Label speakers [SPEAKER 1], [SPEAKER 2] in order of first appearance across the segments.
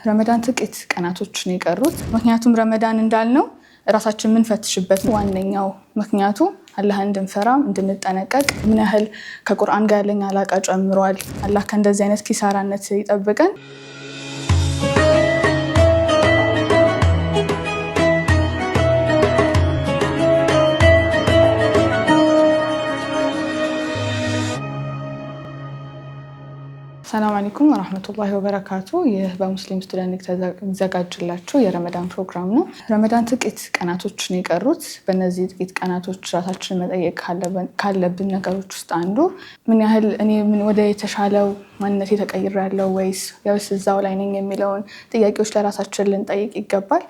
[SPEAKER 1] ረመዳን ጥቂት ቀናቶች ነው የቀሩት። ምክንያቱም ረመዳን እንዳልነው ራሳችን ምን ፈትሽበት ዋነኛው ምክንያቱ አላህ እንድንፈራ እንድንጠነቀቅ ምን ያህል ከቁርአን ጋር ያለኝ አላቃ ጨምሯል። አላህ ከእንደዚህ አይነት ኪሳራነት ይጠብቀን። ሰላም አለይኩም ወራህመቱላሂ ወበረካቱ። ይህ በሙስሊም ስቱደንት ተዘጋጅላችሁ የረመዳን ፕሮግራም ነው። ረመዳን ጥቂት ቀናቶች ነው የቀሩት። በእነዚህ ጥቂት ቀናቶች ራሳችንን መጠየቅ ካለብን ነገሮች ውስጥ አንዱ ምን ያህል እኔ ወደ የተሻለው ማንነት ተቀይሬያለሁ ወይስ እዛው ላይ ነኝ የሚለውን ጥያቄዎች ለራሳችን ልንጠይቅ ይገባል።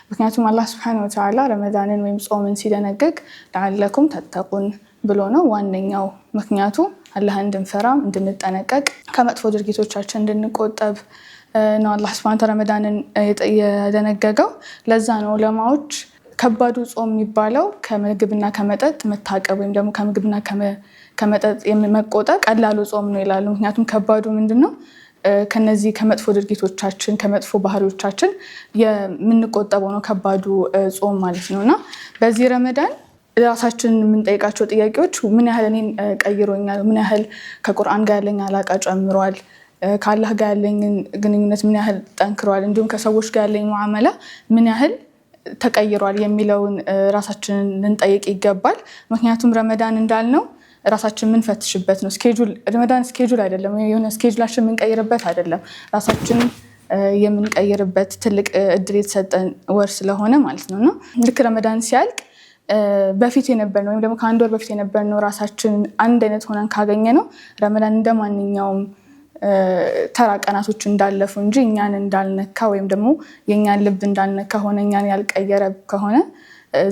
[SPEAKER 1] ምክንያቱም አላህ ሱብሓነሁ ወተዓላ ረመዳንን ወይም ጾምን ሲደነግግ ለዓለኩም ተተቁን ብሎ ነው። ዋነኛው ምክንያቱ አላህ እንድንፈራ እንድንጠነቀቅ ከመጥፎ ድርጊቶቻችን እንድንቆጠብ ነው አላህ ሱብሓነሁ ወተዓላ ረመዳንን የደነገገው። ለዛ ነው ዑለማዎች ከባዱ ጾም የሚባለው ከምግብና ከመጠጥ መታቀብ ወይም ደግሞ ከምግብና ከመጠጥ መቆጠብ ቀላሉ ጾም ነው ይላሉ። ምክንያቱም ከባዱ ምንድነው? ከነዚህ ከመጥፎ ድርጊቶቻችን ከመጥፎ ባህሪዎቻችን የምንቆጠበው ነው ከባዱ ጾም ማለት ነውና በዚህ ረመዳን ራሳችን የምንጠይቃቸው ጥያቄዎች ምን ያህል እኔን ቀይሮኛል፣ ምን ያህል ከቁርአን ጋር ያለኝ አላቃ ጨምሯል፣ ከአላህ ጋር ያለኝ ግንኙነት ምን ያህል ጠንክሯል፣ እንዲሁም ከሰዎች ጋር ያለኝ ሙዓመላ ምን ያህል ተቀይሯል የሚለውን ራሳችንን ልንጠይቅ ይገባል። ምክንያቱም ረመዳን እንዳልነው ራሳችን የምንፈትሽበት ነው። ረመዳን ስኬጁል አይደለም፣ የሆነ ስኬጁላችን የምንቀይርበት አይደለም፣ ራሳችን የምንቀይርበት ትልቅ እድል የተሰጠን ወር ስለሆነ ማለት ነውና ልክ ረመዳን ሲያልቅ በፊት የነበርነው ወይም ደግሞ ከአንድ ወር በፊት የነበርነው ራሳችን አንድ አይነት ሆነን ካገኘ ነው ረመዳን እንደማንኛውም ተራ ቀናቶች እንዳለፉ እንጂ እኛን እንዳልነካ ወይም ደግሞ የኛን ልብ እንዳልነካ ሆነ እኛን ያልቀየረ ከሆነ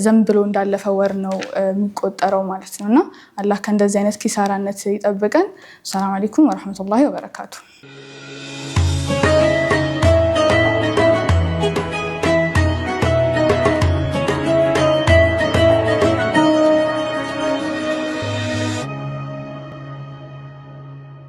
[SPEAKER 1] ዘም ብሎ እንዳለፈ ወር ነው የሚቆጠረው ማለት ነውና አላህ ከእንደዚህ አይነት ኪሳራነት ይጠብቀን። ሰላም አለይኩም ወራህመቱላሂ ወበረካቱ።